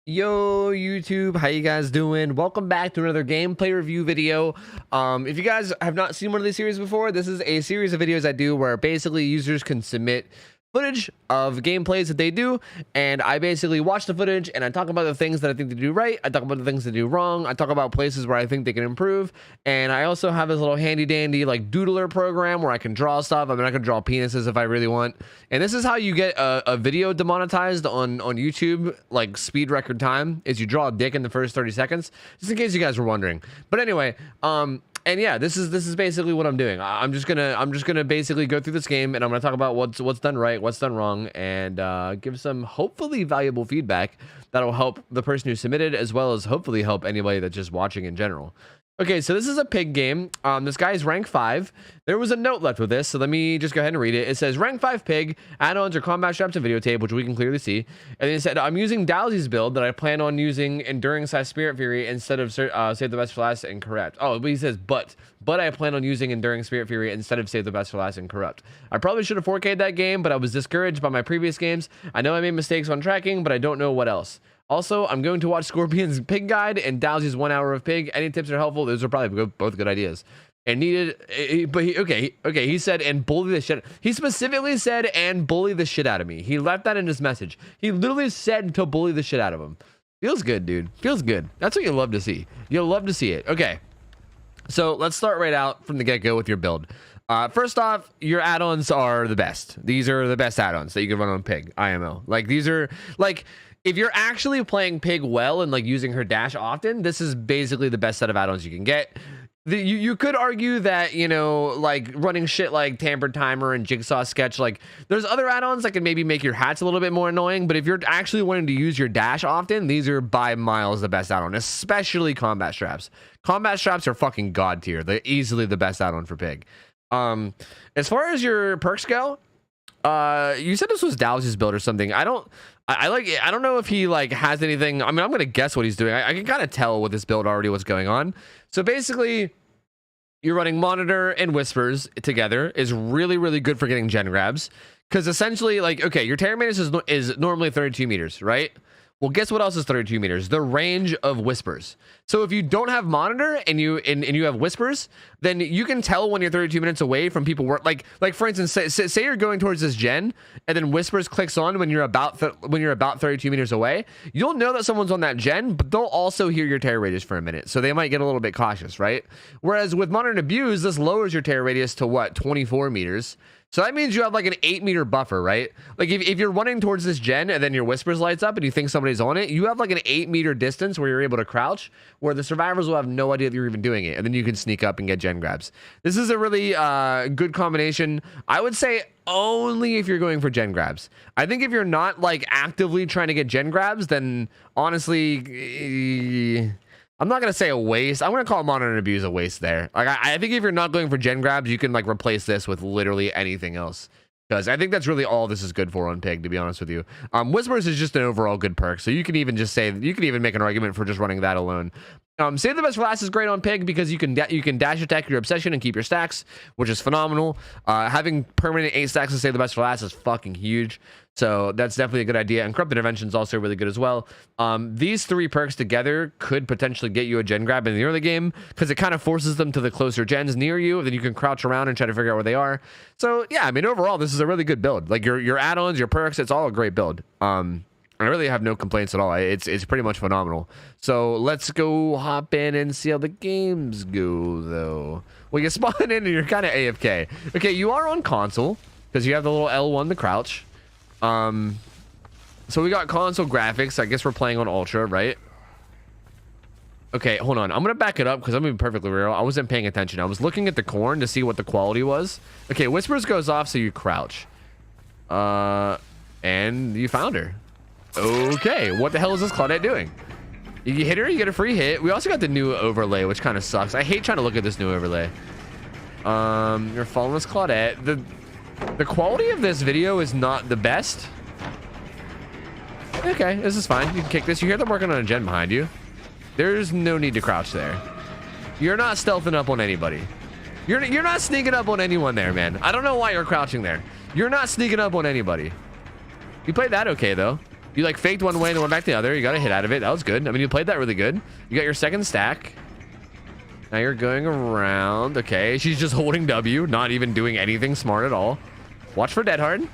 Yo YouTube, how you guys doing? Welcome back to another gameplay review video. If you guys have not seen one of these series before, this is a series of videos I do where basically users can submit footage of gameplays that they do, and I basically watch the footage and I talk about the things that I think they do right, I talk about the things they do wrong, I talk about places where I think they can improve, and I also have this little handy dandy like doodler program where I can draw stuff. I mean, I can draw penises if I really want, and this is how you get a video demonetized on YouTube, like speed record time, is you draw a dick in the first 30 seconds, just in case you guys were wondering. But anyway, and yeah, this is basically what I'm doing. I'm just gonna basically go through this game, and I'm gonna talk about what's done right, what's done wrong, and give some hopefully valuable feedback that'll help the person who submitted, as well as hopefully help anybody that's just watching in general. Okay, so this is a pig game. This guy's rank 5. There was a note left with this, so let me just go ahead and read it. It says, rank 5 pig, add-ons are combat straps and videotape, which we can clearly see. And then it said, I'm using Dowsy's build that I plan on using Enduring / Spirit Fury instead of Save the Best for Last and Corrupt. Oh, but he says, but I plan on using Enduring Spirit Fury instead of Save the Best for Last and Corrupt. I probably should have 4K'd that game, but I was discouraged by my previous games. I know I made mistakes on tracking, but I don't know what else. Also, I'm going to watch Scorpion's Pig Guide and Dowsy's 1 hour of Pig. Any tips are helpful. Those are probably both good ideas. And needed, he said, and bully the shit. He specifically said, and bully the shit out of me. He left that in his message. He literally said to bully the shit out of him. Feels good, dude. Feels good. That's what you love to see. You'll love to see it. Okay. So let's start right out from the get-go with your build. First off, your add-ons are the best. These are the best add-ons that you can run on Pig, IMO. Like, these are, like, if you're actually playing Pig well and like using her dash often, this is basically the best set of add-ons you can get. You could argue that, you know, like running shit like Tampered Timer and Jigsaw Sketch, like there's other add-ons that can maybe make your hats a little bit more annoying, but if you're actually wanting to use your dash often, these are by miles the best add-on, especially combat straps. Combat straps are fucking god tier. They're easily the best add-on for Pig. As far as your perks go, you said this was Dowsy's build or something. I don't know if he like has anything. I mean, I'm gonna guess what he's doing. I can kind of tell with this build already what's going on. So basically, you're running Monitor and Whispers together is really good for getting gen grabs, because essentially, like, okay, your Terra Mantis is normally 32 meters, right? Well, guess what else is 32 meters? The range of Whispers. So if you don't have Monitor and you have Whispers, then you can tell when you're 32 minutes away from people. Like for instance, say you're going towards this gen, and then Whispers clicks on when you're about 32 meters away. You'll know that someone's on that gen, but they'll also hear your terror radius for a minute, so they might get a little bit cautious, right? Whereas with Monitor and Abuse, this lowers your terror radius to what, 24 meters. So that means you have like an 8-meter buffer, right? Like if you're running towards this gen and then your Whispers lights up and you think somebody's on it, you have like an 8-meter distance where you're able to crouch, where the survivors will have no idea that you're even doing it, and then you can sneak up and get gen grabs. This is a really good combination. I would say only if you're going for gen grabs. I think if you're not like actively trying to get gen grabs, then honestly, I'm not gonna say a waste. I'm gonna call Monitor and Abuse a waste there. Like I think if you're not going for gen grabs, you can like replace this with literally anything else, because I think that's really all this is good for on Pig, to be honest with you. Whispers is just an overall good perk, so you can even just say, you can even make an argument for just running that alone. Save the Best for Last is great on Pig because you can dash attack your Obsession and keep your stacks, which is phenomenal. Having permanent 8 stacks to Save the Best for Last is fucking huge, so that's definitely a good idea. And Corrupt Intervention is also really good as well. These 3 perks together could potentially get you a gen grab in the early game, because it kind of forces them to the closer gens near you. Then you can crouch around and try to figure out where they are. So yeah, I mean, overall, this is a really good build. Like your add-ons, your perks, it's all a great build. I really have no complaints at all. It's pretty much phenomenal. So let's go hop in and see how the games go, though. Well, you spawn in and you're kind of AFK. Okay, you are on console because you have the little L1 to crouch. So we got console graphics. I guess we're playing on Ultra, right? Okay, hold on. I'm gonna back it up because I'm being perfectly real. I wasn't paying attention. I was looking at the corn to see what the quality was. Okay, Whispers goes off, so you crouch. And you found her. Okay, what the hell is this Claudette doing? You hit her, you get a free hit. We also got the new overlay, which kind of sucks. I hate trying to look at this new overlay. You're following this Claudette. The quality of this video is not the best. Okay, this is fine. You can kick this. You hear them working on a gen behind you. There's no need to crouch there. You're not stealthing up on anybody. You're not sneaking up on anyone there, man. I don't know why you're crouching there. You're not sneaking up on anybody. You played that okay, though. You like faked one way and then went back the other. You got a hit out of it. That was good. I mean, you played that really good. You got your second stack. Now you're going around. Okay, she's just holding W, not even doing anything smart at all. Watch for Dead Hard. You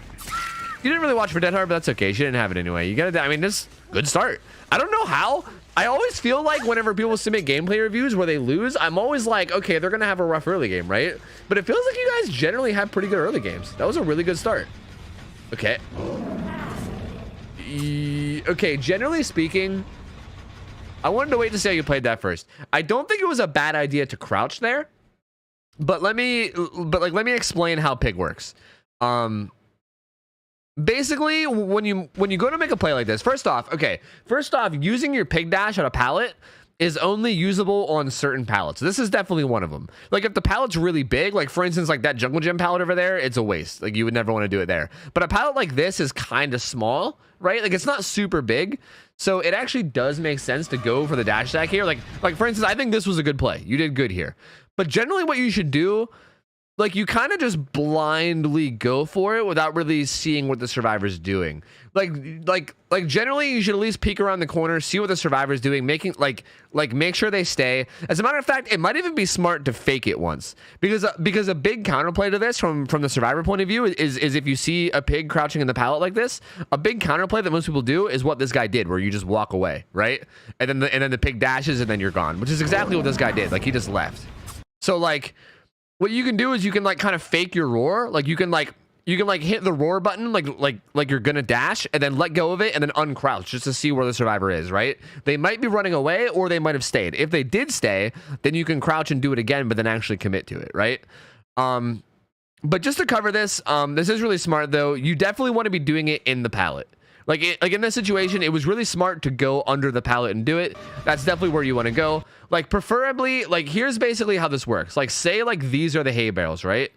didn't really watch for Dead Hard, but that's okay. She didn't have it anyway. You gotta, I mean, this good start. I don't know how. I always feel like whenever people submit gameplay reviews where they lose, I'm always like, okay, they're gonna have a rough early game, right? But it feels like you guys generally have pretty good early games. That was a really good start. Okay. Okay, generally speaking, I wanted to wait to see how you played that first. I don't think it was a bad idea to crouch there, but let me explain how pig works. Basically, when you go to make a play like this, first off, using your pig dash on a pallet is only usable on certain pallets. This is definitely one of them. Like if the pallet's really big, like for instance, like that jungle gym pallet over there, it's a waste. Like you would never want to do it there. But a pallet like this is kind of small, right? Like it's not super big. So it actually does make sense to go for the dash stack here. Like for instance, I think this was a good play. You did good here. But generally what you should do, like you kind of just blindly go for it without really seeing what the survivor's doing. Like generally you should at least peek around the corner, see what the survivor's doing, making like make sure they stay. As a matter of fact, it might even be smart to fake it once, because a big counterplay to this from the survivor point of view is if you see a pig crouching in the pallet like this, a big counterplay that most people do is what this guy did, where you just walk away, right? And then the pig dashes and then you're gone, which is exactly what this guy did. Like he just left. So like what you can do is you can like kind of fake your roar. Like you can hit the roar button like you're gonna dash and then let go of it and then uncrouch just to see where the survivor is, right? They might be running away or they might have stayed. If they did stay, then you can crouch and do it again, but then actually commit to it, right? But just to cover this, this is really smart though. You definitely want to be doing it in the pallet. Like in this situation, it was really smart to go under the pallet and do it. That's definitely where you want to go. Like preferably, like here's basically how this works. Like say like these are the hay bales, right?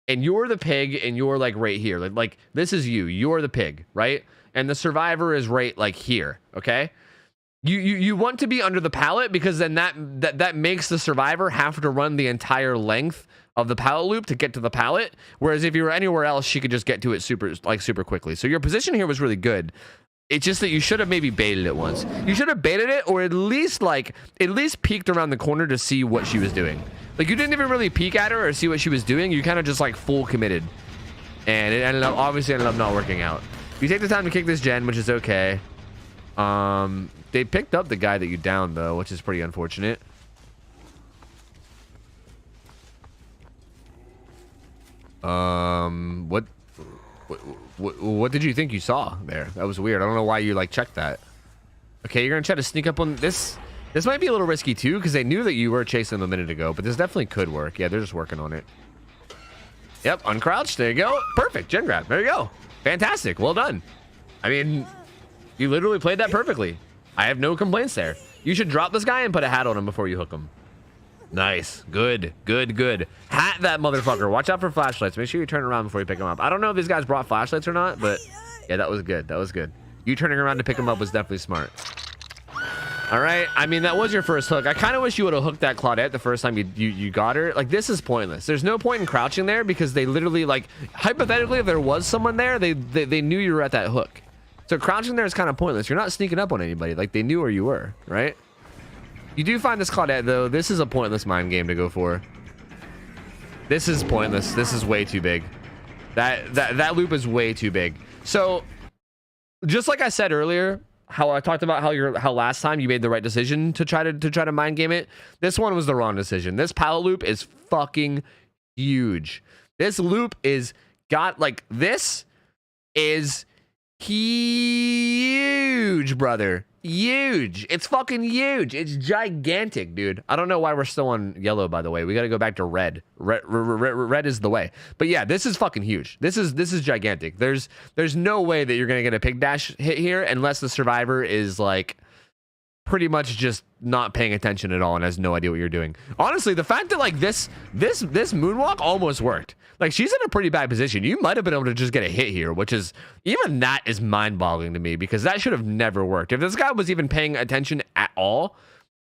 And you're the pig and you're like right here. Like this is you're the pig, right? And the survivor is right like here, okay? You want to be under the pallet because then that makes the survivor have to run the entire length of the pallet loop to get to the pallet, whereas if you were anywhere else, she could just get to it super quickly. So your position here was really good. It's just that you should have maybe baited it once. You should have baited it, or at least peeked around the corner to see what she was doing. Like you didn't even really peek at her or see what she was doing. You kind of just like full committed, and it obviously ended up not working out. You take the time to kick this gen, which is okay. They picked up the guy that you downed though, which is pretty unfortunate. What did you think you saw there? That was weird. I don't know why you like checked that. Okay, you're gonna try to sneak up on this. This might be a little risky too, because they knew that you were chasing them a minute ago, but this definitely could work. Yeah, they're just working on it. Yep, uncrouched. There you go. Perfect. Gen grab. There you go. Fantastic. Well done. I mean, you literally played that perfectly. I have no complaints there. You should drop this guy and put a hat on him before you hook him. Nice. Good. Hat that motherfucker. Watch out for flashlights. Make sure you turn around before you pick him up. I don't know if these guys brought flashlights or not, but yeah, that was good. You turning around to pick him up was definitely smart. All right. I mean, that was your first hook. I kind of wish you would have hooked that Claudette the first time you got her. Like, this is pointless. There's no point in crouching there because they literally, like, hypothetically, if there was someone there, they knew you were at that hook. So crouching there is kind of pointless. You're not sneaking up on anybody. Like, they knew where you were, right? You do find this Claudette, though. This is a pointless mind game to go for. This is pointless. This is way too big. That loop is way too big. So, just like I said earlier, how I talked about how last time you made the right decision to try to mind game it. This one was the wrong decision. This pallet loop is fucking huge. This loop is this is huge, brother. Huge. It's fucking huge. It's gigantic, dude. I don't know why we're still on yellow, by the way. We got to go back to red. Red is the way. But yeah, this is fucking huge. This is gigantic. There's no way that you're going to get a pig dash hit here unless the survivor is like pretty much just not paying attention at all and has no idea what you're doing. Honestly, the fact that like this moonwalk almost worked. Like, she's in a pretty bad position. You might have been able to just get a hit here, which is, even that is mind-boggling to me because that should have never worked. If this guy was even paying attention at all,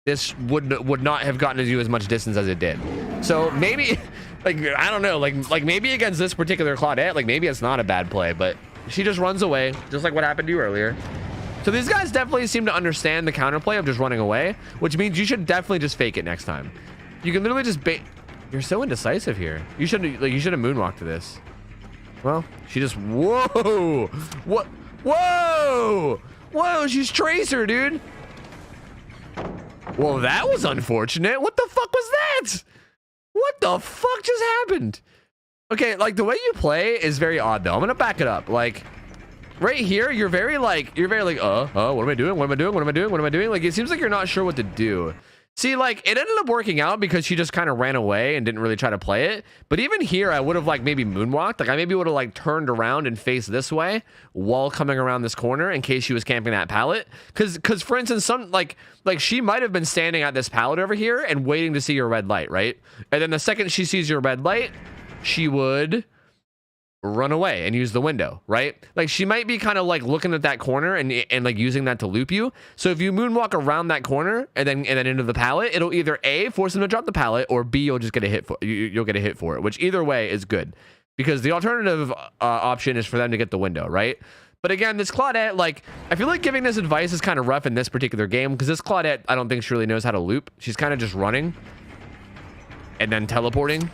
this would not have gotten to you as much distance as it did. So maybe, like, I don't know, like maybe against this particular Claudette, like maybe it's not a bad play, but she just runs away, just like what happened to you earlier. So these guys definitely seem to understand the counterplay of just running away, which means you should definitely just fake it next time. You can literally just bait. You're so indecisive here. You should have moonwalked to this. Well, she just, whoa, what, whoa, whoa, she's Tracer, dude. Well, that was unfortunate. What the fuck was that? What the fuck just happened? Okay, like the way you play is very odd though. I'm gonna back it up. Like right here, you're very like, what am I doing? What am I doing? What am I doing? What am I doing? Like it seems like you're not sure what to do. See, like it ended up working out because she just kind of ran away and didn't really try to play it. But even here, I would have like maybe moonwalked. Like I maybe would have like turned around and faced this way while coming around this corner in case she was camping that pallet. Cause for instance, some like she might have been standing at this pallet over here and waiting to see your red light, right? And then the second she sees your red light, she would run away and use the window, right? Like she might be kind of like looking at that corner and like using that to loop you. So if you moonwalk around that corner and then into the pallet, it'll either A, force them to drop the pallet, or B, you'll just get a hit for you'll get a hit for it, which either way is good because the alternative option is for them to get the window, right? But again, this Claudette, like I feel like giving this advice is kind of rough in this particular game because this Claudette, I don't think she really knows how to loop. She's kind of just running and then teleporting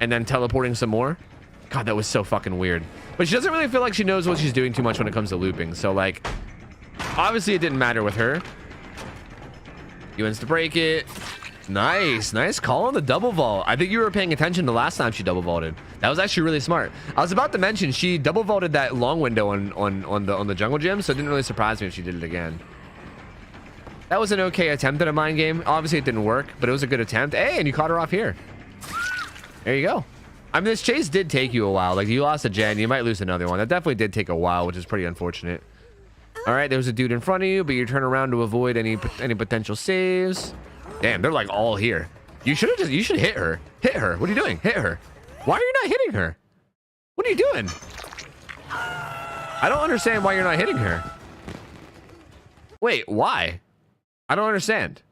and then teleporting some more. God, that was so fucking weird. But she doesn't really feel like she knows what she's doing too much when it comes to looping. So, like, obviously it didn't matter with her. You insta break it. Nice. Nice call on the double vault. I think you were paying attention the last time she double vaulted. That was actually really smart. I was about to mention she double vaulted that long window on the jungle gym, so it didn't really surprise me if she did it again. That was an okay attempt at a mind game. Obviously it didn't work, but it was a good attempt. Hey, and you caught her off here. There you go. I mean, this chase did take you a while. Like, you lost a gen, you might lose another one. That definitely did take a while, which is pretty unfortunate. All right, there was a dude in front of you, but you turn around to avoid any potential saves. Damn, they're like all here. You should hit her. Hit her. What are you doing? Hit her. Why are you not hitting her? What are you doing? I don't understand why you're not hitting her. Wait, why? I don't understand.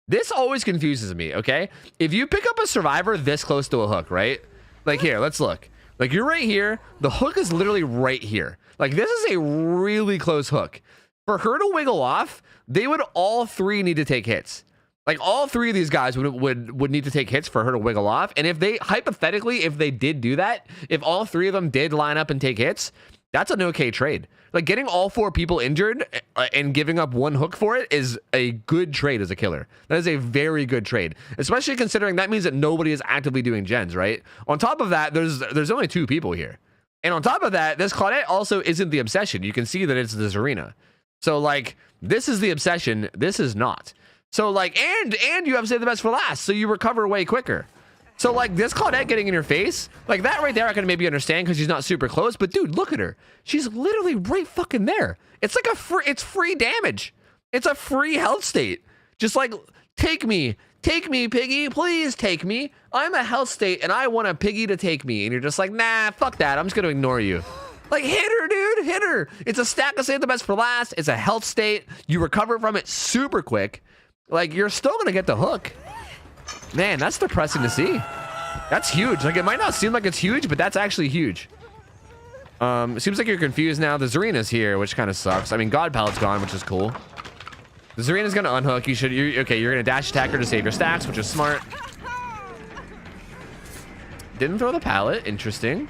This always confuses me, okay? If you pick up a survivor this close to a hook, right? Like here, let's look. Like you're right here. The hook is literally right here. Like this is a really close hook. For her to wiggle off, they would all three need to take hits. Like all three of these guys would need to take hits for her to wiggle off. And if they, hypothetically, if they did do that, if all three of them did line up and take hits, that's an okay trade. Like getting all four people injured and giving up one hook for it is a good trade as a killer. That is a very good trade, especially considering that means that nobody is actively doing gens, right? On top of that, there's only two people here. And on top of that, this Claudette also isn't the obsession. You can see that it's this arena. So like, this is the obsession. This is not. So like, and you have saved the best for last. So you recover way quicker. So like this Claudette getting in your face, like that right there I can maybe understand because she's not super close, but dude, look at her. She's literally right fucking there. It's like it's free damage. It's a free health state. Just like, take me, Piggy, please take me. I'm a health state and I want a Piggy to take me. And you're just like, nah, fuck that. I'm just gonna ignore you. Like hit her, dude, hit her. It's a stack of save the best for last. It's a health state. You recover from it super quick. Like you're still gonna get the hook. Man, that's depressing to see. That's huge. Like, it might not seem like it's huge, but that's actually huge. It seems like you're confused now. The Zarina's here, which kind of sucks. I mean, God Pallet's gone, which is cool. The Zarina's gonna unhook. You're gonna dash attack her to save your stacks, which is smart. Didn't throw the pallet. Interesting.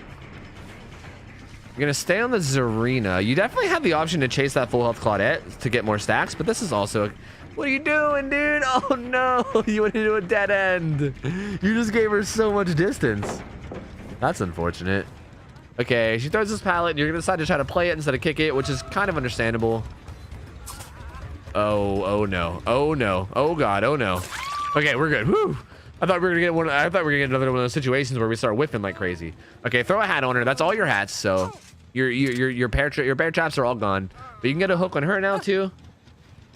You're gonna stay on the Zarina. You definitely have the option to chase that full health Claudette to get more stacks, but this is also... What are you doing, dude? Oh no, you went into a dead end. You just gave her so much distance. That's unfortunate. Okay, she throws this pallet and you're gonna decide to try to play it instead of kick it, which is kind of understandable. Oh no, oh no, oh god, oh no. Okay, we're good. Whew. I thought we were gonna get another one of those situations where we start whiffing like crazy. Okay, throw a hat on her. That's all your hats, so your bear traps are all gone. But you can get a hook on her now too.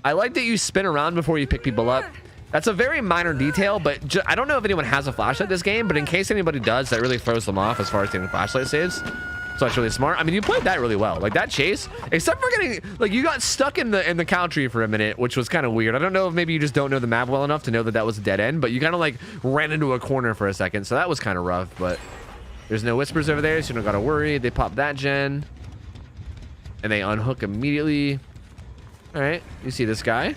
I like that you spin around before you pick people up. That's a very minor detail, but I don't know if anyone has a flashlight this game, but in case anybody does, that really throws them off as far as taking flashlight saves. So that's really smart. I mean, you played that really well. Like that chase, except for getting, like you got stuck in the cow tree for a minute, which was kind of weird. I don't know if maybe you just don't know the map well enough to know that that was a dead end, but you kind of like ran into a corner for a second. So that was kind of rough, but there's no whispers over there, so you don't got to worry. They pop that gen and they unhook immediately. All right, you see this guy?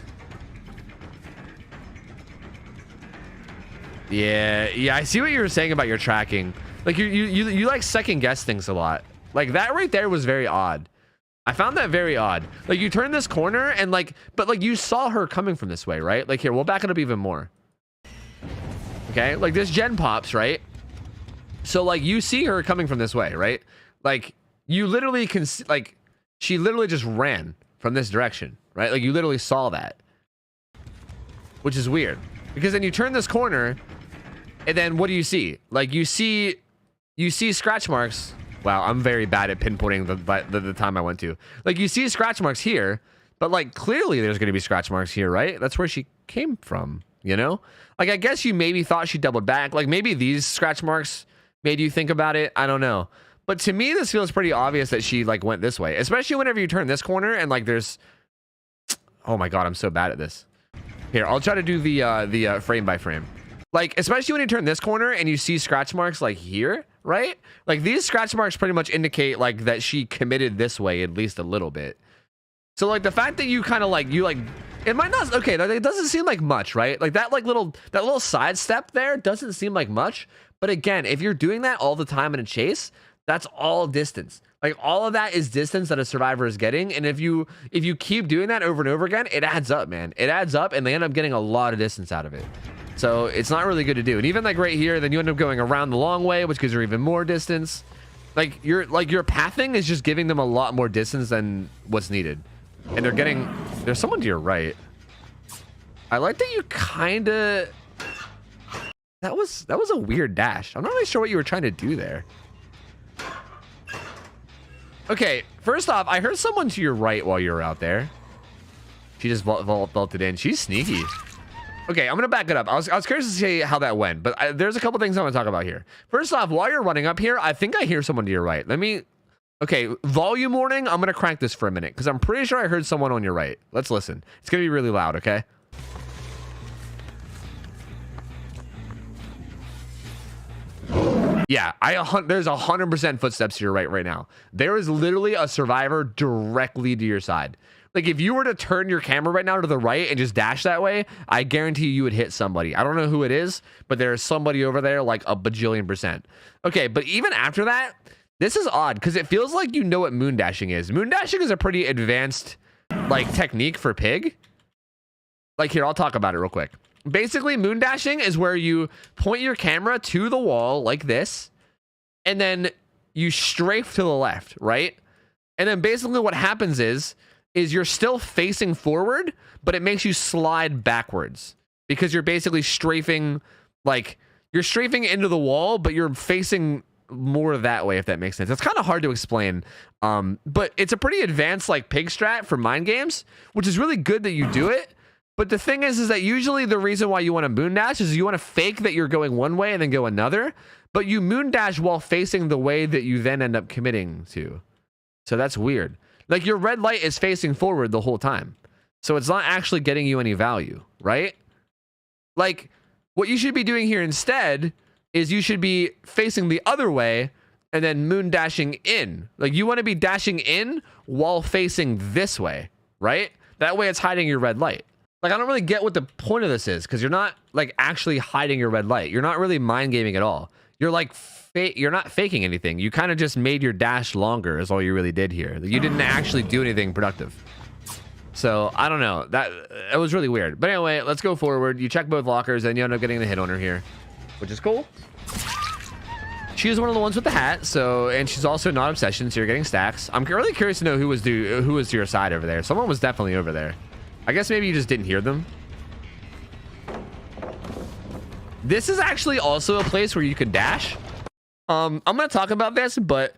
Yeah, I see what you were saying about your tracking. Like you like second guess things a lot. Like that right there was very odd. I found that very odd. Like you turn this corner and like, but like you saw her coming from this way, right? Like here, we'll back it up even more. Okay, like this gen pops, right? So like you see her coming from this way, right? Like you literally can see, like she literally just ran from this direction, right? Like you literally saw that, which is weird because then you turn this corner and then what do you see? Like you see scratch marks. Wow, I'm very bad at pinpointing the time I went to. Like you see scratch marks here, but like clearly there's going to be scratch marks here, right? That's where she came from, you know? Like I guess you maybe thought she doubled back. Like maybe these scratch marks made you think about it. I don't know. But to me, this feels pretty obvious that she like went this way, especially whenever you turn this corner and like there's, oh my God, I'm so bad at this. Here, I'll try to do the frame by frame. Like, especially when you turn this corner and you see scratch marks like here, right? Like these scratch marks pretty much indicate like that she committed this way at least a little bit. So like the fact that you kind of like, it might not, okay, it doesn't seem like much, right? Like that little side step there doesn't seem like much. But again, if you're doing that all the time in a chase, that's all distance. Like all of that is distance that a survivor is getting. And if you keep doing that over and over again, it adds up, man. It adds up and they end up getting a lot of distance out of it. So it's not really good to do. And even like right here, then you end up going around the long way, which gives her even more distance. Like your pathing is just giving them a lot more distance than what's needed. And there's someone to your right. I like that you kind of, that was a weird dash. I'm not really sure what you were trying to do there. Okay, first off, I heard someone to your right while you were out there. She just vaulted in. She's sneaky. Okay, I'm gonna back it up. I was curious to see how that went, but there's a couple things I want to talk about here. First off, while you're running up here, I think I hear someone to your right. Okay, volume warning. I'm gonna crank this for a minute because I'm pretty sure I heard someone on your right. Let's listen. It's gonna be really loud, okay? Yeah, there's 100% footsteps to your right now. There is literally a survivor directly to your side. Like if you were to turn your camera right now to the right and just dash that way, I guarantee you would hit somebody. I don't know who it is, but there's somebody over there like a bajillion percent. Okay, but even after that, this is odd because it feels like you know what moon dashing is. Moon dashing is a pretty advanced like technique for pig. Like here, I'll talk about it real quick. Basically, moon dashing is where you point your camera to the wall like this, and then you strafe to the left, right? And then basically what happens is you're still facing forward, but it makes you slide backwards because you're basically strafing, like you're strafing into the wall, but you're facing more that way, if that makes sense. It's kind of hard to explain, but it's a pretty advanced like pig strat for mind games, which is really good that you do it. But the thing is that usually the reason why you want to moon dash is you want to fake that you're going one way and then go another, but you moon dash while facing the way that you then end up committing to. So that's weird. Like your red light is facing forward the whole time. So it's not actually getting you any value, right? Like what you should be doing here instead is you should be facing the other way and then moon dashing in. Like you want to be dashing in while facing this way, right? That way it's hiding your red light. Like, I don't really get what the point of this is because you're not like actually hiding your red light. You're not really mind gaming at all. You're like, you're not faking anything. You kind of just made your dash longer is all you really did here. You didn't actually do anything productive. So I don't know, it was really weird. But anyway, let's go forward. You check both lockers and you end up getting the hit on her here, which is cool. She is one of the ones with the hat. So, and she's also not obsession. So you're getting stacks. I'm really curious to know who was to your side over there. Someone was definitely over there. I guess maybe you just didn't hear them. This is actually also a place where you could dash. I'm going to talk about this, but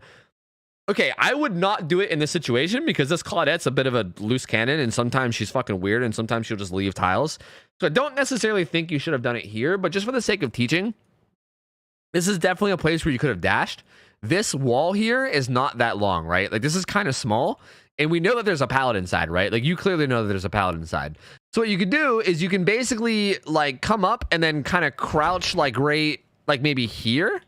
okay, I would not do it in this situation because this Claudette's a bit of a loose cannon and sometimes she's fucking weird and sometimes she'll just leave tiles. So I don't necessarily think you should have done it here, but just for the sake of teaching, this is definitely a place where you could have dashed. This wall here is not that long, right? Like this is kind of small. And we know that there's a pallet inside, right? Like you clearly know that there's a pallet inside. So what you could do is you can basically like come up and then kind of crouch like right, like maybe here.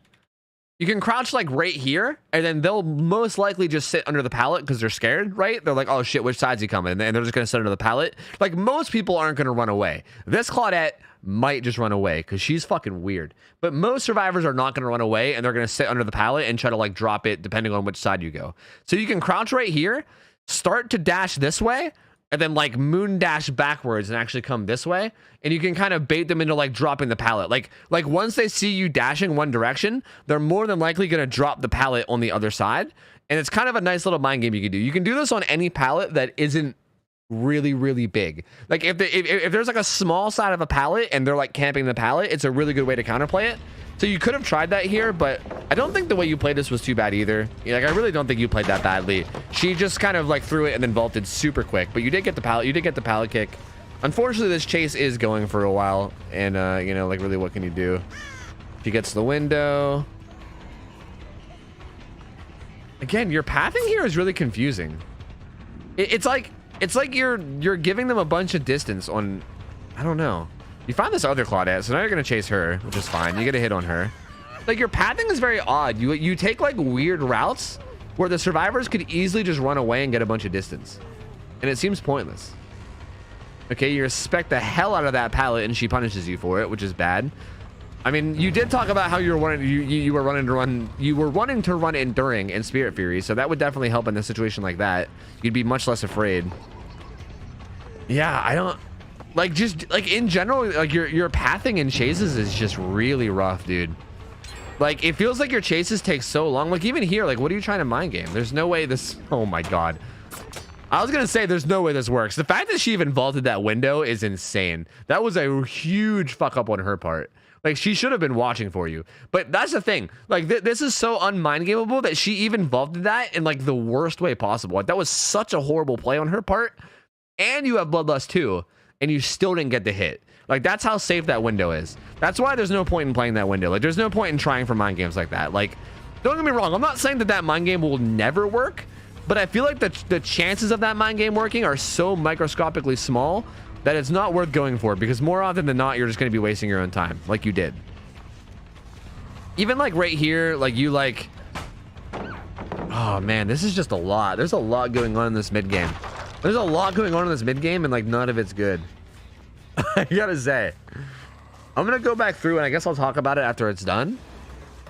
you can crouch like right here, and then they'll most likely just sit under the pallet because they're scared, right? They're like, oh shit, which side's he coming? And they're just gonna sit under the pallet. Like, most people aren't gonna run away. This Claudette might just run away because she's fucking weird. But most survivors are not gonna run away, and they're gonna sit under the pallet and try to like drop it depending on which side you go. So you can crouch right here, start to dash this way, and then like moon dash backwards and actually come this way, and you can kind of bait them into like dropping the pallet. Like once they see you dashing one direction, they're more than likely going to drop the pallet on the other side. And it's kind of a nice little mind game you can do. You can do this on any pallet that isn't really big. Like if there's like a small side of a pallet and they're like camping the pallet, it's a really good way to counterplay it. So you could have tried that here, but I don't think the way you played this was too bad either. Like, I really don't think you played that badly. She just kind of like threw it and then vaulted super quick, but you did get the pallet. You did get the pallet kick. Unfortunately, this chase is going for a while, and you know, like, really, what can you do? She gets the window. Again, your pathing here is really confusing. It's like you're giving them a bunch of distance on, I don't know. You find this other Claudette, so now you're gonna chase her, which is fine. You get a hit on her. Like, your pathing is very odd. You take like weird routes where the survivors could easily just run away and get a bunch of distance, and it seems pointless. Okay, you respect the hell out of that pallet, and she punishes you for it, which is bad. I mean, you did talk about how you were wanting to run Enduring and Spirit Fury, so that would definitely help in a situation like that. You'd be much less afraid. Yeah, I don't like, just like in general, like your pathing in chases is just really rough, dude. Like, it feels like your chases take so long. Like, even here, like, what are you trying to mind game? There's no way this, oh my god. I was gonna say there's no way this works. The fact that she even vaulted that window is insane. That was a huge fuck up on her part. Like, she should have been watching for you. But that's the thing. Like, this is so unmind gameable that she even vaulted that in like the worst way possible. Like, that was such a horrible play on her part. And you have Bloodlust too, and you still didn't get the hit. Like, that's how safe that window is. That's why there's no point in playing that window. Like, there's no point in trying for mind games like that. Like, don't get me wrong. I'm not saying that mind game will never work, but I feel like the chances of that mind game working are so microscopically small that it's not worth going for, because more often than not, you're just going to be wasting your own time, like you did. Even like right here, like you like, oh man, this is just a lot. There's a lot going on in this mid game. There's a lot going on in this mid game, and like none of it's good. I gotta say, I'm gonna go back through, and I guess I'll talk about it after it's done.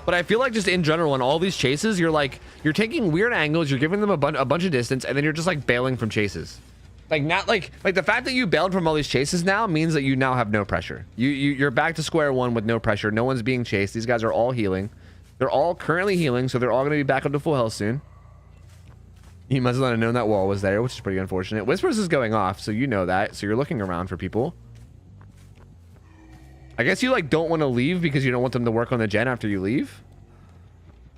But I feel like just in general, in all these chases, you're taking weird angles, you're giving them a bunch of distance, and then you're just like bailing from chases. Like, not like the fact that you bailed from all these chases now means that you now have no pressure. You're back to square one with no pressure. No one's being chased. These guys are all healing. They're all currently healing, so they're all gonna be back up to full health soon. You must not have known that wall was there, which is pretty unfortunate. Whispers is going off, so you know that. So you're looking around for people. I guess you like don't want to leave because you don't want them to work on the gen after you leave.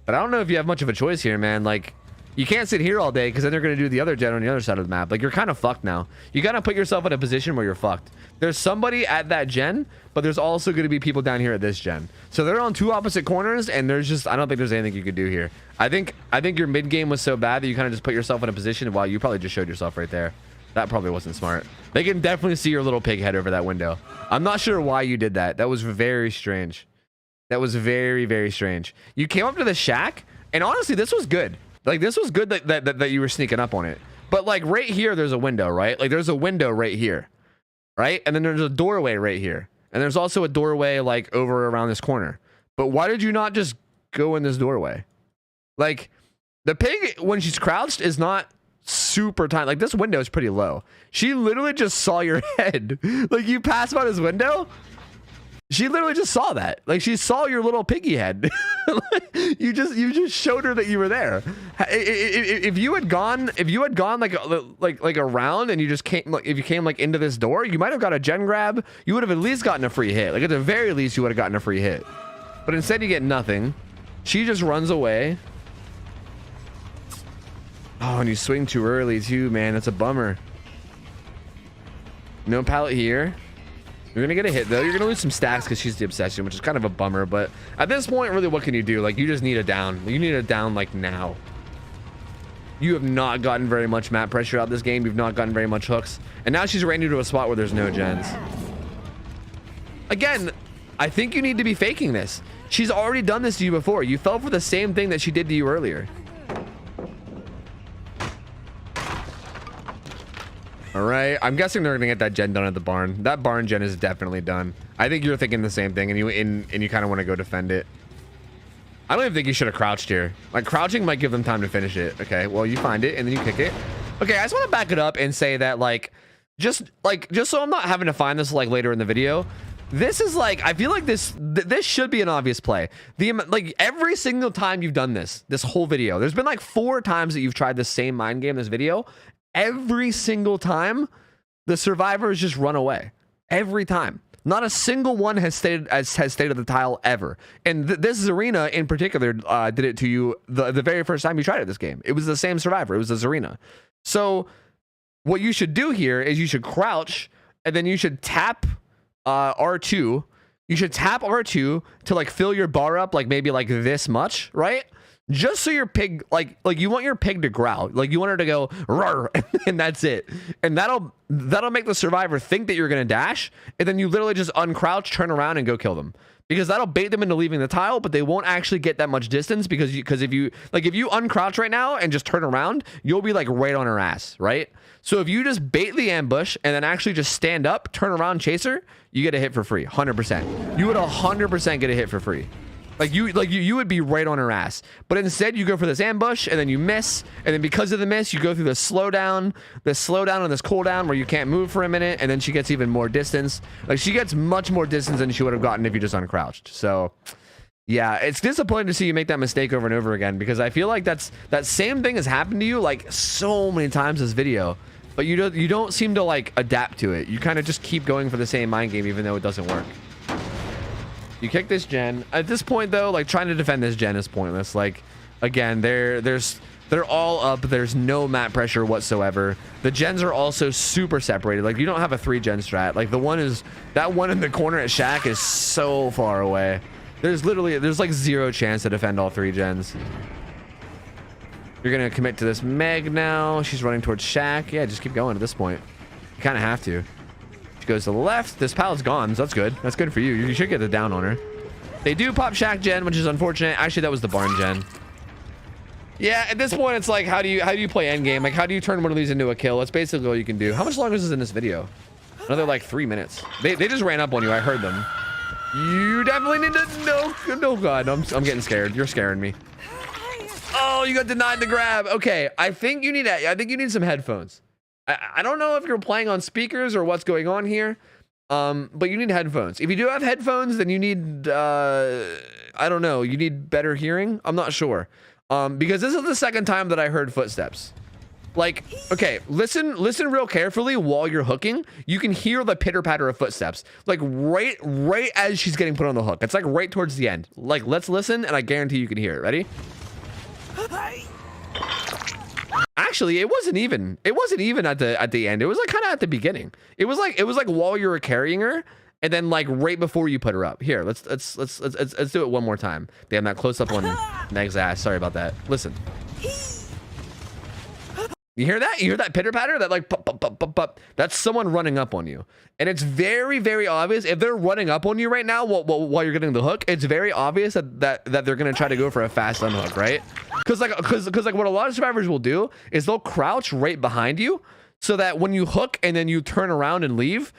But I don't know if you have much of a choice here, man. Like, you can't sit here all day because then they're going to do the other gen on the other side of the map. Like, you're kind of fucked now. You got to put yourself in a position where you're fucked. There's somebody at that gen, but there's also going to be people down here at this gen. So they're on two opposite corners, and there's just, I don't think there's anything you could do here. I think your mid game was so bad that you kind of just put yourself in a position. Well, you probably just showed yourself right there. That probably wasn't smart. They can definitely see your little pig head over that window. I'm not sure why you did that. That was very strange. That was very strange. You came up to the shack, and honestly, this was good. Like, this was good that you were sneaking up on it. But like right here, there's a window, right? Like, there's a window right here, right? And then there's a doorway right here. And there's also a doorway like over around this corner. But why did you not just go in this doorway? Like, the pig, when she's crouched, is not super tiny. Like, this window is pretty low. She literally just saw your head. Like, you passed by this window, she literally just saw that. Like, she saw your little piggy head. you just showed her that you were there. If you had gone like around, and you just came, like, if you came like into this door, you might have got a gen grab. You would have at least gotten a free hit. Like, at the very least, you would have gotten a free hit. But instead, you get nothing. She just runs away. Oh, and you swing too early too, man. That's a bummer. No pallet here. You're gonna get a hit though. You're gonna lose some stacks because she's the obsession, which is kind of a bummer. But at this point, really, what can you do? Like, you just need a down. You need a down like now. You have not gotten very much map pressure out this game. You've not gotten very much hooks, and now she's ran you to a spot where there's no gens. Again, I think you need to be faking this. She's already done this to you before. You fell for the same thing that she did to you earlier. All right, I'm guessing they're gonna get that gen done at the barn. That barn gen is definitely done. I think you're thinking the same thing, and you kind of want to go defend it. I don't even think you should have crouched here. Like, crouching might give them time to finish it. Okay, well, you find it and then you kick it. Okay, I just want to back it up and say that, like, just so I'm not having to find this like later in the video. This is like, I feel like this should be an obvious play. Like, every single time you've done this whole video, there's been like 4 times that you've tried the same mind game in this video. Every single time, the survivors just run away. Every time. Not a single one has stayed at the tile ever. And this Zarina in particular did it to you the very first time you tried it this game. It was the same survivor. It was the Zarina. So what you should do here is you should crouch, and then you should tap R2. You should tap R2 to like fill your bar up like maybe like this much, right? Just so your pig, like you want your pig to growl, like you want her to go roar, and that's it. And that'll make the survivor think that you're gonna dash, and then you literally just uncrouch, turn around, and go kill them. Because that'll bait them into leaving the tile, but they won't actually get that much distance because if you uncrouch right now and just turn around, you'll be like right on her ass, right? So if you just bait the ambush and then actually just stand up, turn around, chase her, you get a hit for free, 100%. You would 100% get a hit for free. You would be right on her ass, but instead you go for this ambush and then you miss, and then because of the miss you go through the slowdown and this cooldown where you can't move for a minute, and then she gets even more distance. Like, she gets much more distance than she would have gotten if you just uncrouched. So yeah, it's disappointing to see you make that mistake over and over again, because I feel like that same thing has happened to you like so many times this video, but you don't seem to like adapt to it. You kind of just keep going for the same mind game even though it doesn't work. You kick this gen. At this point, though, like, trying to defend this gen is pointless. Like, again, they're all up. There's no map pressure whatsoever. The gens are also super separated. Like, you don't have a 3-gen strat. Like, that one in the corner at Shack is so far away. There's like 0 chance to defend all 3 gens. You're gonna commit to this Meg now. She's running towards Shack. Yeah, just keep going at this point. You kind of have to. She goes to the left. This pallet's gone, so that's good. That's good for you. You should get the down on her. They do pop Shack gen, which is unfortunate. Actually, that was the barn gen. Yeah, at this point, it's like, how do you play endgame? Like, how do you turn one of these into a kill? That's basically all you can do. How much longer is this in this video? Another like 3 minutes. They just ran up on you. I heard them. You definitely need to no god. I'm getting scared. You're scaring me. Oh, you got denied the grab. Okay, I think you need some headphones. I don't know if you're playing on speakers or what's going on here, but you need headphones. If you do have headphones, then you need, I don't know, you need better hearing. I'm not sure, because this is the second time that I heard footsteps. Like, okay, listen real carefully while you're hooking. You can hear the pitter patter of footsteps, like right as she's getting put on the hook. It's like right towards the end. Like, let's listen, and I guarantee you can hear it. Ready? Actually, it wasn't even at the end. It was like kind of at the beginning. It was like while you were carrying her, and then like right before you put her up. Here, let's do it one more time. Damn, that close up on Meg's ass. Sorry about that. Listen. You hear that? You hear that pitter patter? That like pop, pop, pop, pop, pop. That's someone running up on you. And it's very, very obvious if they're running up on you right now while you're getting the hook. It's very obvious that they're gonna try to go for a fast unhook, right? Because what a lot of survivors will do is they'll crouch right behind you so that when you hook and then you turn around and leave,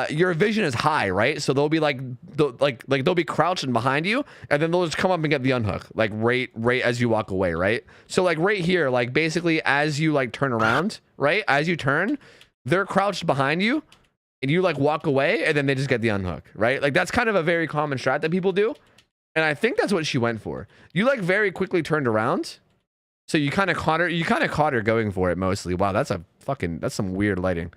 your vision is high, right? So they'll be they'll be crouching behind you, and then they'll just come up and get the unhook, like right as you walk away, right? So like right here, like basically as you like turn around, right? As you turn, they're crouched behind you, and you like walk away, and then they just get the unhook, right? Like that's kind of a very common strat that people do, and I think that's what she went for. You like very quickly turned around, so you kind of caught her. You kind of caught her going for it mostly. Wow, that's some weird lighting.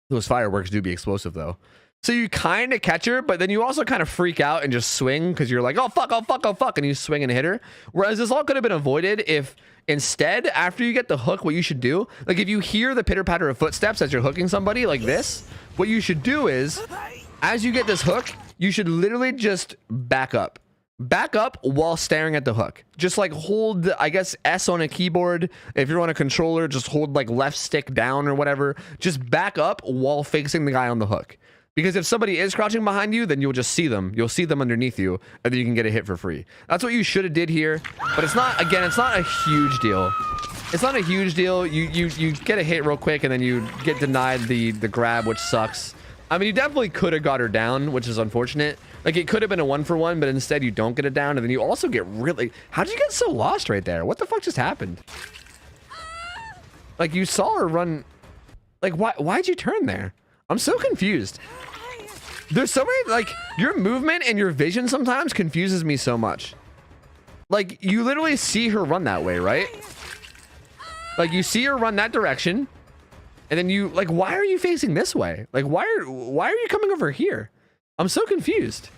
Those fireworks do be explosive though. So you kind of catch her, but then you also kind of freak out and just swing because you're like, oh fuck, oh fuck, oh fuck, and you swing and hit her. Whereas this all could have been avoided if instead, after you get the hook, what you should do, like if you hear the pitter patter of footsteps as you're hooking somebody like this, what you should do is, as you get this hook, you should literally just back up. Back up while staring at the hook. Just like hold, I guess, S on a keyboard. If you're on a controller, just hold like left stick down or whatever. Just back up while facing the guy on the hook. Because if somebody is crouching behind you, then you'll just see them. You'll see them underneath you, and then you can get a hit for free. That's what you should have did here. But it's not, again, it's not a huge deal. It's not a huge deal. You get a hit real quick, and then you get denied the grab, which sucks. I mean, you definitely could have got her down, which is unfortunate. Like, it could have been a 1-for-1, but instead you don't get it down, and then you also get really... How did you get so lost right there? What the fuck just happened? Like, you saw her run... Like, why'd you turn there? I'm so confused. There's so many, like, your movement and your vision sometimes confuses me so much. Like, you literally see her run that way, right? Like, you see her run that direction, and then you, like, why are you facing this way? Like, why are you coming over here? I'm so confused.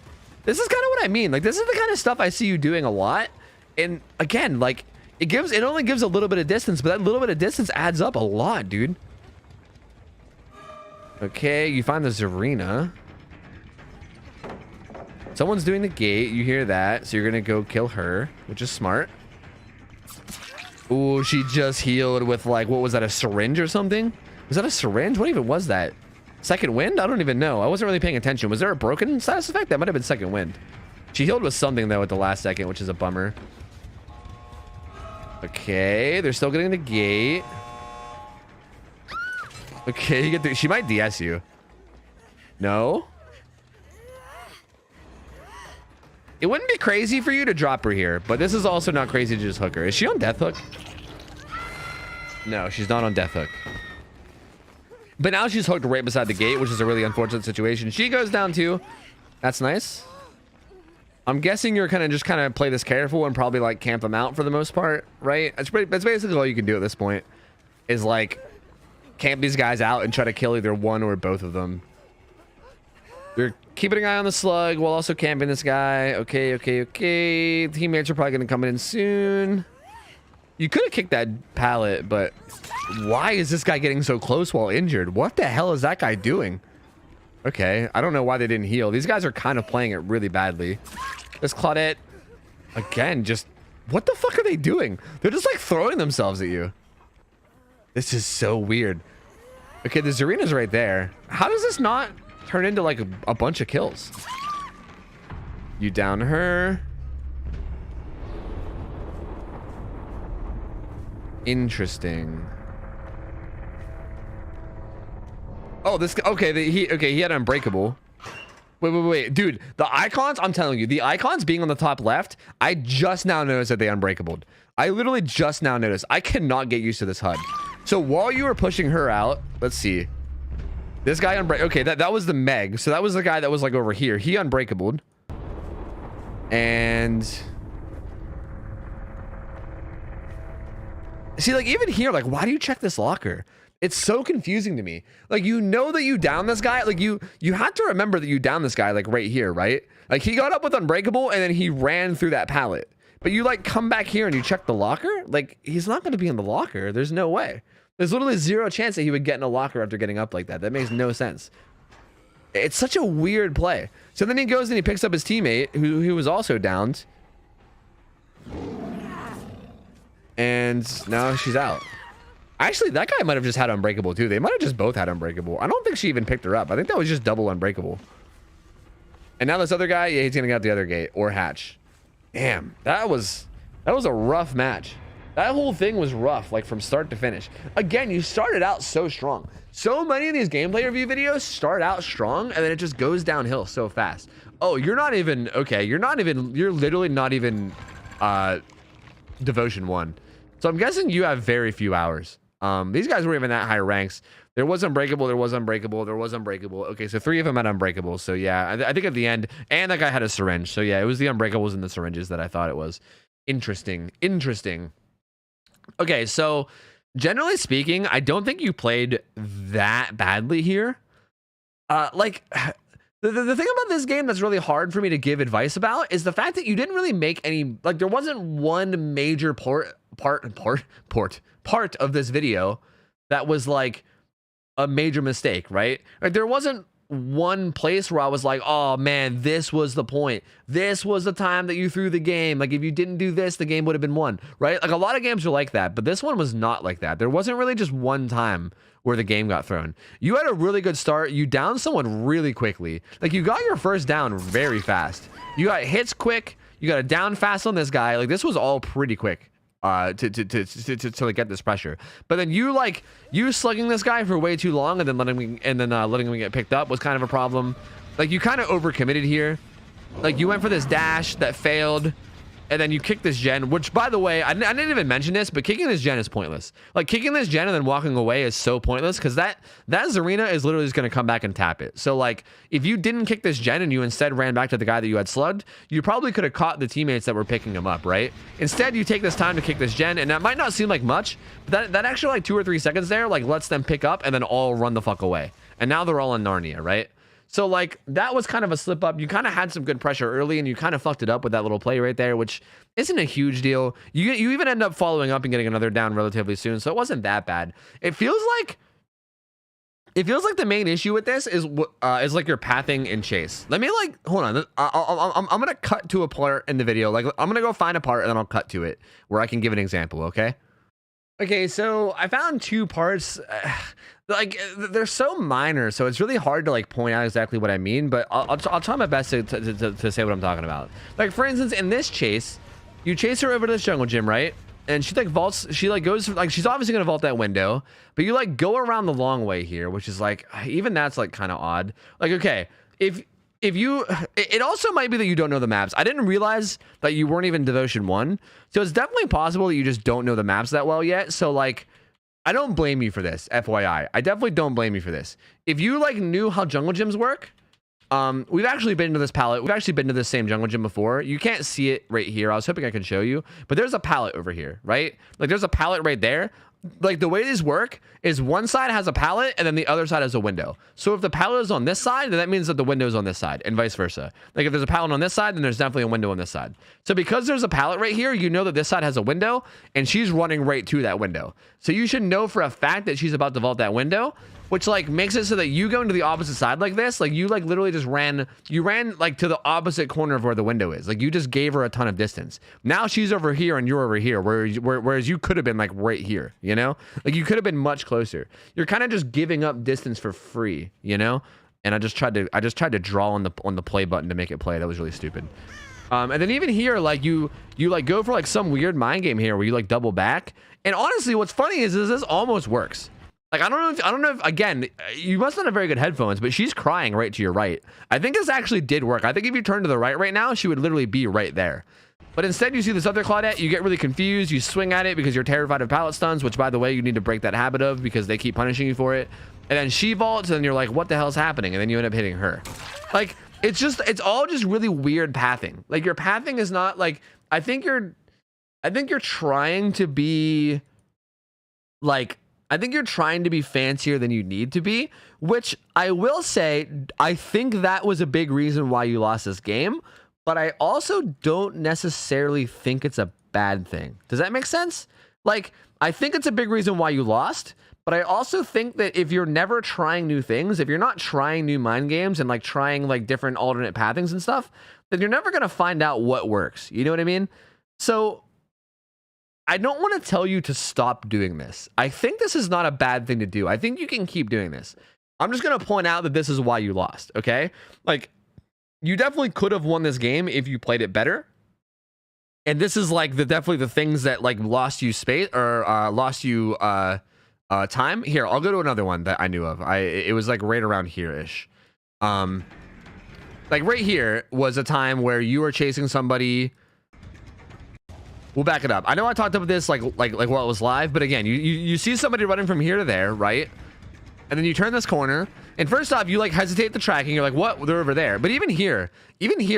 This is kind of what I mean. Like, this is the kind of stuff I see you doing a lot. And again, like, it only gives a little bit of distance, but that little bit of distance adds up a lot, dude. Okay, you find the Zarina. Someone's doing the gate. You hear that, so you're gonna go kill her, which is smart. Ooh, she just healed with, like, what was that, a syringe or something? Was that a syringe? What even was that? Second wind? I don't even know. I wasn't really paying attention. Was there a broken status effect? That might have been second wind. She healed with something, though, at the last second, which is a bummer. Okay, they're still getting the gate. Okay, you get the, she might DS you. No? It wouldn't be crazy for you to drop her here, but this is also not crazy to just hook her. Is she on death hook? No, she's not on death hook. But now she's hooked right beside the gate, which is a really unfortunate situation. She goes down too. That's nice. I'm guessing you're just kind of play this careful and probably like camp them out for the most part, right? That's basically all you can do at this point. Is like camp these guys out and try to kill either one or both of them. You're keeping an eye on the slug while also camping this guy. Okay. Teammates are probably going to come in soon. You could have kicked that pallet, but why is this guy getting so close while injured? What the hell is that guy doing? Okay, I don't know why they didn't heal. These guys are kind of playing it really badly. This Claudette, again, just... What the fuck are they doing? They're just like throwing themselves at you. This is so weird. Okay, the Zarina's right there. How does this not turn into like a bunch of kills? You down her. Interesting. Oh, this guy, okay, he had Unbreakable. Wait, dude, the icons, I'm telling you, the icons being on the top left, I just now noticed that they Unbreakable. I literally just now noticed. I cannot get used to this HUD. So while you were pushing her out, let's see. This guy okay, that was the Meg. So that was the guy that was like over here. He Unbreakable. And see, like even here, like why do you check this locker? It's so confusing to me. Like, you know that you down this guy. Like, you have to remember that you down this guy, like, right here, right? Like, he got up with Unbreakable, and then he ran through that pallet. But you, like, come back here and you check the locker? Like, he's not going to be in the locker. There's no way. There's literally zero chance that he would get in a locker after getting up like that. That makes no sense. It's such a weird play. So then he goes and he picks up his teammate, who was also downed. And now she's out. Actually, that guy might have just had Unbreakable too. They might have just both had Unbreakable. I don't think she even picked her up. I think that was just double Unbreakable. And now this other guy, yeah, he's gonna get out the other gate or hatch. Damn, that was a rough match. That whole thing was rough, like from start to finish. Again, you started out so strong. So many of these gameplay review videos start out strong and then it just goes downhill so fast. Oh, you're not even okay. You're literally not even Devotion 1. So I'm guessing you have very few hours. These guys weren't even that high ranks. There was Unbreakable, there was Unbreakable, there was Unbreakable. Okay, so 3 of them had Unbreakable. So yeah, I think at the end, and that guy had a syringe. So yeah, it was the Unbreakables and the syringes that I thought it was. Interesting. Okay, so generally speaking, I don't think you played that badly here. Like, the thing about this game that's really hard for me to give advice about is the fact that you didn't really make any, like, there wasn't one major part of this video that was like a major mistake, right? Like there wasn't one place where I was like, oh man, this was the point. This was the time that you threw the game. Like if you didn't do this, the game would have been won, right? Like a lot of games are like that, but this one was not like that. There wasn't really just one time where the game got thrown. You had a really good start. You downed someone really quickly. Like you got your first down very fast. You got hits quick. You got a down fast on this guy. Like this was all pretty quick. To like get this pressure, but then you slugging this guy for way too long and then letting him get picked up was kind of a problem. Like you kind of overcommitted here. Like you went for this dash that failed, and then you kicked this gen, which by the way, I didn't even mention this, but kicking this gen is pointless. Like kicking this gen and then walking away is so pointless because that Zarina is literally just going to come back and tap it. So like if you didn't kick this gen and you instead ran back to the guy that you had slugged, you probably could have caught the teammates that were picking him up, right? Instead, you take this time to kick this gen, and that might not seem like much, but that actually like 2 or 3 seconds there like lets them pick up and then all run the fuck away. And now they're all in Narnia, right? So like that was kind of a slip up. You kind of had some good pressure early and you kind of fucked it up with that little play right there, which isn't a huge deal. You even end up following up and getting another down relatively soon. So it wasn't that bad. It feels like the main issue with this is like your pathing and chase. Let me like, hold on. I'm going to cut to a part in the video. Like I'm going to go find a part and then I'll cut to it where I can give an example. Okay. Okay, so I found 2 parts. Like they're so minor, so it's really hard to like point out exactly what I mean. But I'll try my best to say what I'm talking about. Like for instance, in this chase, you chase her over to this jungle gym, right? And she like vaults. She like goes like she's obviously gonna vault that window, but you like go around the long way here, which is like even that's like kind of odd. Like okay, if you, it also might be that you don't know the maps. I didn't realize that you weren't even Devotion 1. So it's definitely possible that you just don't know the maps that well yet. So like, I don't blame you for this, FYI. I definitely don't blame you for this. If you like knew how jungle gyms work, we've actually been to this pallet. We've actually been to this same jungle gym before. You can't see it right here. I was hoping I could show you, but there's a pallet over here, right? Like there's a pallet right there. Like the way these work is one side has a pallet and then the other side has a window. So if the pallet is on this side, then that means that the window is on this side and vice versa. Like if there's a pallet on this side, then there's definitely a window on this side. So because there's a pallet right here, you know that this side has a window and she's running right to that window. So you should know for a fact that she's about to vault that window, which like makes it so that you go into the opposite side like this. Like you like literally just ran like to the opposite corner of where the window is. Like you just gave her a ton of distance. Now she's over here and you're over here, whereas you could have been like right here, you know? Like you could have been much closer. You're kind of just giving up distance for free, you know? And I just tried to draw on the play button to make it play. That was really stupid. And then even here, like you like go for like some weird mind game here where you like double back. And honestly, what's funny is this almost works. Like, I don't know if, again, you must not have very good headphones, but she's crying right to your right. I think this actually did work. I think if you turn to the right now, she would literally be right there. But instead, you see this other Claudette, you get really confused, you swing at it because you're terrified of pallet stuns, which, by the way, you need to break that habit of because they keep punishing you for it. And then she vaults, and you're like, what the hell's happening? And then you end up hitting her. Like, it's all just really weird pathing. Like, your pathing is not, like, I think you're trying to be, like, I think you're trying to be fancier than you need to be, which I will say, I think that was a big reason why you lost this game, but I also don't necessarily think it's a bad thing. Does that make sense? Like, I think it's a big reason why you lost, but I also think that if you're never trying new things, if you're not trying new mind games and like trying like different alternate pathings and stuff, then you're never going to find out what works. You know what I mean? So I don't want to tell you to stop doing this. I think this is not a bad thing to do. I think you can keep doing this. I'm just going to point out that this is why you lost, okay? Like, you definitely could have won this game if you played it better. And this is like definitely the things that like lost you space or lost you time. Here, I'll go to another one that I knew of. It was like right around here-ish. Like right here was a time where you were chasing somebody. We'll back it up. I know I talked about this like while it was live, but again, you see somebody running from here to there, right? And then you turn this corner, and first off, you like hesitate the tracking. You're like, what? They're over there. But even here,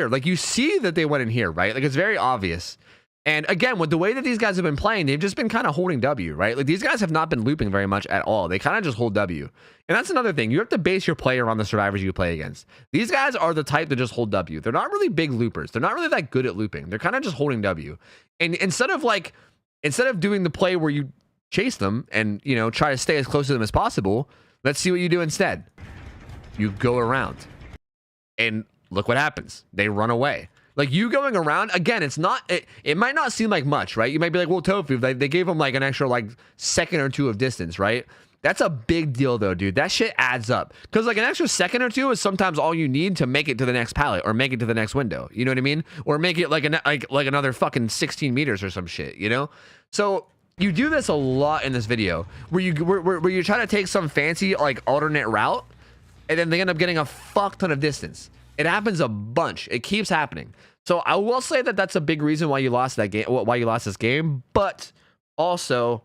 like you see that they went in here, right? Like it's very obvious. And again, with the way that these guys have been playing, they've just been kind of holding W, right? Like these guys have not been looping very much at all. They kind of just hold W. And that's another thing. You have to base your player on the survivors you play against. These guys are the type that just hold W. They're not really big loopers. They're not really that good at looping. They're kind of just holding W. And instead of doing the play where you chase them and, you know, try to stay as close to them as possible, let's see what you do instead. You go around, and look what happens. They run away. Like, you going around, again, it's not, it might not seem like much, right? You might be like, well, Tofu, they gave him like an extra like second or two of distance, right? That's a big deal though, dude. That shit adds up. Because like an extra second or two is sometimes all you need to make it to the next pallet or make it to the next window. You know what I mean? Or make it like another fucking 16 meters or some shit, you know? So you do this a lot in this video where you try to take some fancy like alternate route and then they end up getting a fuck ton of distance. It happens a bunch. It keeps happening. So I will say that that's a big reason why you lost that game, why you lost this game. But also,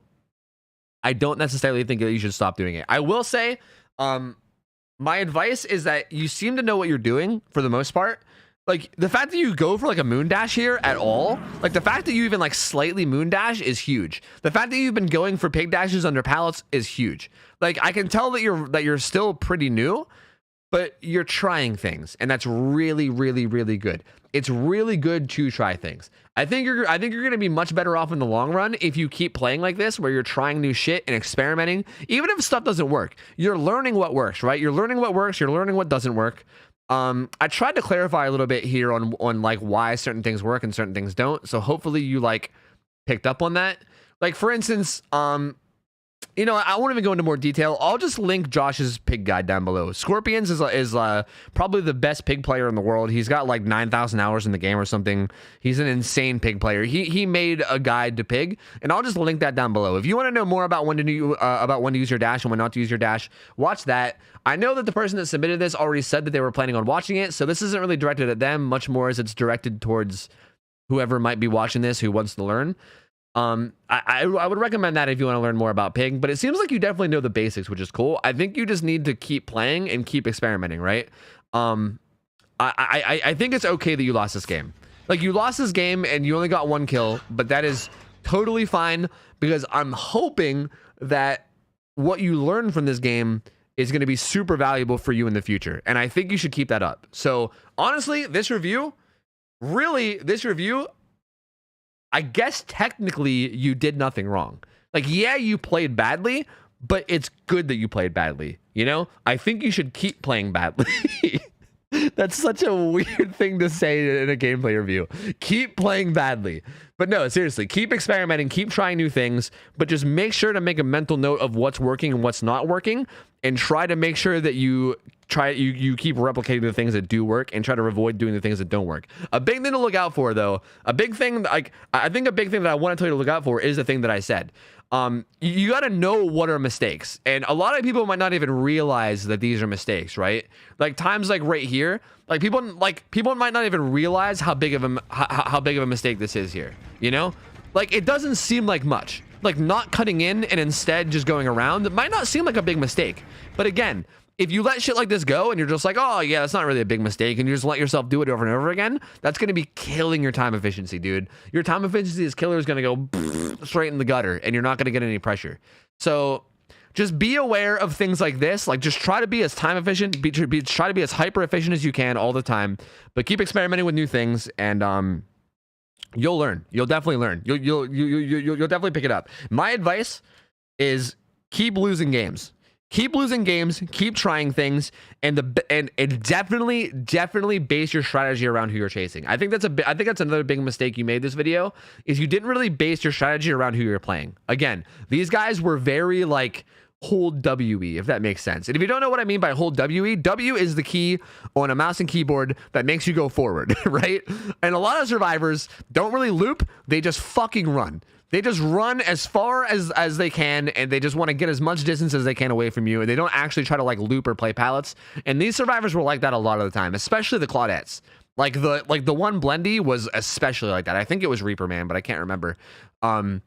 I don't necessarily think that you should stop doing it. I will say, my advice is that you seem to know what you're doing for the most part. Like, the fact that you go for like a moon dash here at all, like the fact that you even like slightly moon dash is huge. The fact that you've been going for pig dashes under pallets is huge. Like, I can tell that you're still pretty new, but you're trying things, and that's really, really, really good. It's really good to try things. I think you're gonna be much better off in the long run if you keep playing like this, where you're trying new shit and experimenting. Even if stuff doesn't work, you're learning what works, right? You're learning what works. You're learning what doesn't work. I tried to clarify a little bit here on like why certain things work and certain things don't. So hopefully you like picked up on that. Like, for instance, you know, I won't even go into more detail. I'll just link Josh's pig guide down below. Scorpions is probably the best pig player in the world. He's got like 9,000 hours in the game or something. He's an insane pig player. He made a guide to pig, and I'll just link that down below. If you want to know more about when to use your dash and when not to use your dash, watch that. I know that the person that submitted this already said that they were planning on watching it, so this isn't really directed at them, much more as it's directed towards whoever might be watching this who wants to learn. I would recommend that if you want to learn more about pig, but it seems like you definitely know the basics, which is cool. I think you just need to keep playing and keep experimenting, right? I think it's okay that you lost this game. Like, you lost this game and you only got 1 kill, but that is totally fine, because I'm hoping that what you learn from this game is going to be super valuable for you in the future, and I think you should keep that up. So honestly, this review, I guess technically you did nothing wrong. Like, yeah, you played badly, but it's good that you played badly. You know, I think you should keep playing badly. That's such a weird thing to say in a gameplay review. Keep playing badly. But no, seriously, keep experimenting, keep trying new things, but just make sure to make a mental note of what's working and what's not working, and try to make sure that you keep replicating the things that do work and try to avoid doing the things that don't work. A big thing to look out for, though, I think a big thing that I want to tell you to look out for is the thing that I said. You got to know what are mistakes, and a lot of people might not even realize that these are mistakes, right? Like, times like right here, people might not even realize how big of a mistake this is here, you know? Like, it doesn't seem like much. Like, not cutting in and instead just going around, it might not seem like a big mistake. But again, if you let shit like this go and you're just like, oh yeah, that's not really a big mistake, and you just let yourself do it over and over again, that's going to be killing your time efficiency, dude. Your time efficiency as killer is going to go straight in the gutter, and you're not going to get any pressure. So just be aware of things like this. Like, just try to be as time efficient, try to be as hyper efficient as you can all the time, but keep experimenting with new things, and you'll learn. You'll definitely learn. You'll definitely pick it up. My advice is keep losing games. Keep losing games, keep trying things, and definitely base your strategy around who you're chasing. I think that's another big mistake you made this video, is you didn't really base your strategy around who you're playing. Again, these guys were very like hold WE, if that makes sense. And if you don't know what I mean by hold WE, W is the key on a mouse and keyboard that makes you go forward, right? And a lot of survivors don't really loop, they just fucking run. They just run as far as they can, and they just want to get as much distance as they can away from you, and they don't actually try to like loop or play pallets. And these survivors were like that a lot of the time, especially the Claudettes. Like the one Blendy was especially like that. I think it was Reaper Man, but I can't remember. And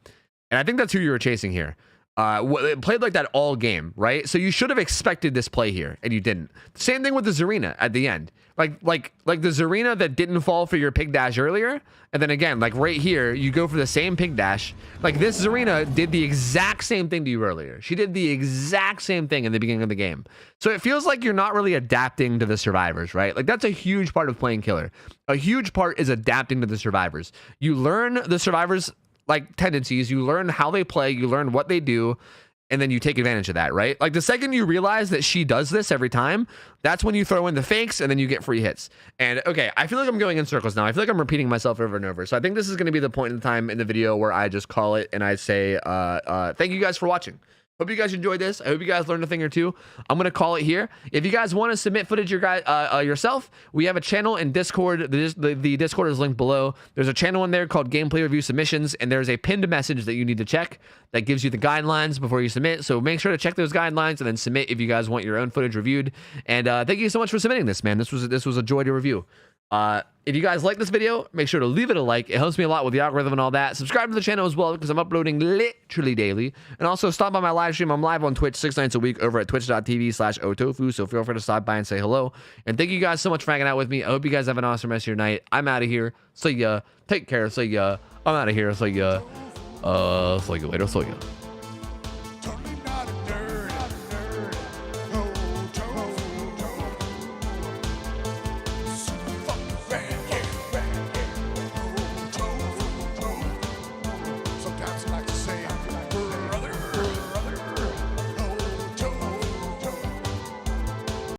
I think that's who you were chasing here. It played like that all game, right? So you should have expected this play here, and you didn't. Same thing with the Zarina at the end. Like the Zarina that didn't fall for your pig dash earlier, and then again, like right here, you go for the same pig dash. Like, this Zarina did the exact same thing to you earlier. She did the exact same thing in the beginning of the game. So it feels like you're not really adapting to the survivors, right? Like, that's a huge part of playing killer. A huge part is adapting to the survivors. You learn the survivors like tendencies, you learn how they play, you learn what they do, and then you take advantage of that, right? Like the second you realize that she does this every time, that's when you throw in the fakes and then you get free hits. And okay, I feel like I'm going in circles now. I feel like I'm repeating myself over and over. So I think this is going to be the point in time in the video where I just call it and I say, thank you guys for watching. Hope you guys enjoyed this. I hope you guys learned a thing or two. I'm going to call it here. If you guys want to submit footage yourself, we have a channel in Discord. The Discord is linked below. There's a channel in there called Gameplay Review Submissions, and there's a pinned message that you need to check that gives you the guidelines before you submit. So make sure to check those guidelines and then submit if you guys want your own footage reviewed. And thank you so much for submitting this, man. This was a joy to review. If you guys like this video, make sure to leave it a like. It helps me a lot with the algorithm and all that. Subscribe to the channel as well because I'm uploading literally daily. And also stop by my live stream. I'm live on Twitch 6 nights a week over at twitch.tv/OhTofu. So feel free to stop by and say hello. And thank you guys so much for hanging out with me. I hope you guys have an awesome rest of your night. I'm out of here. See ya. Take care. See ya. I'm out of here. See ya. See you later. See ya.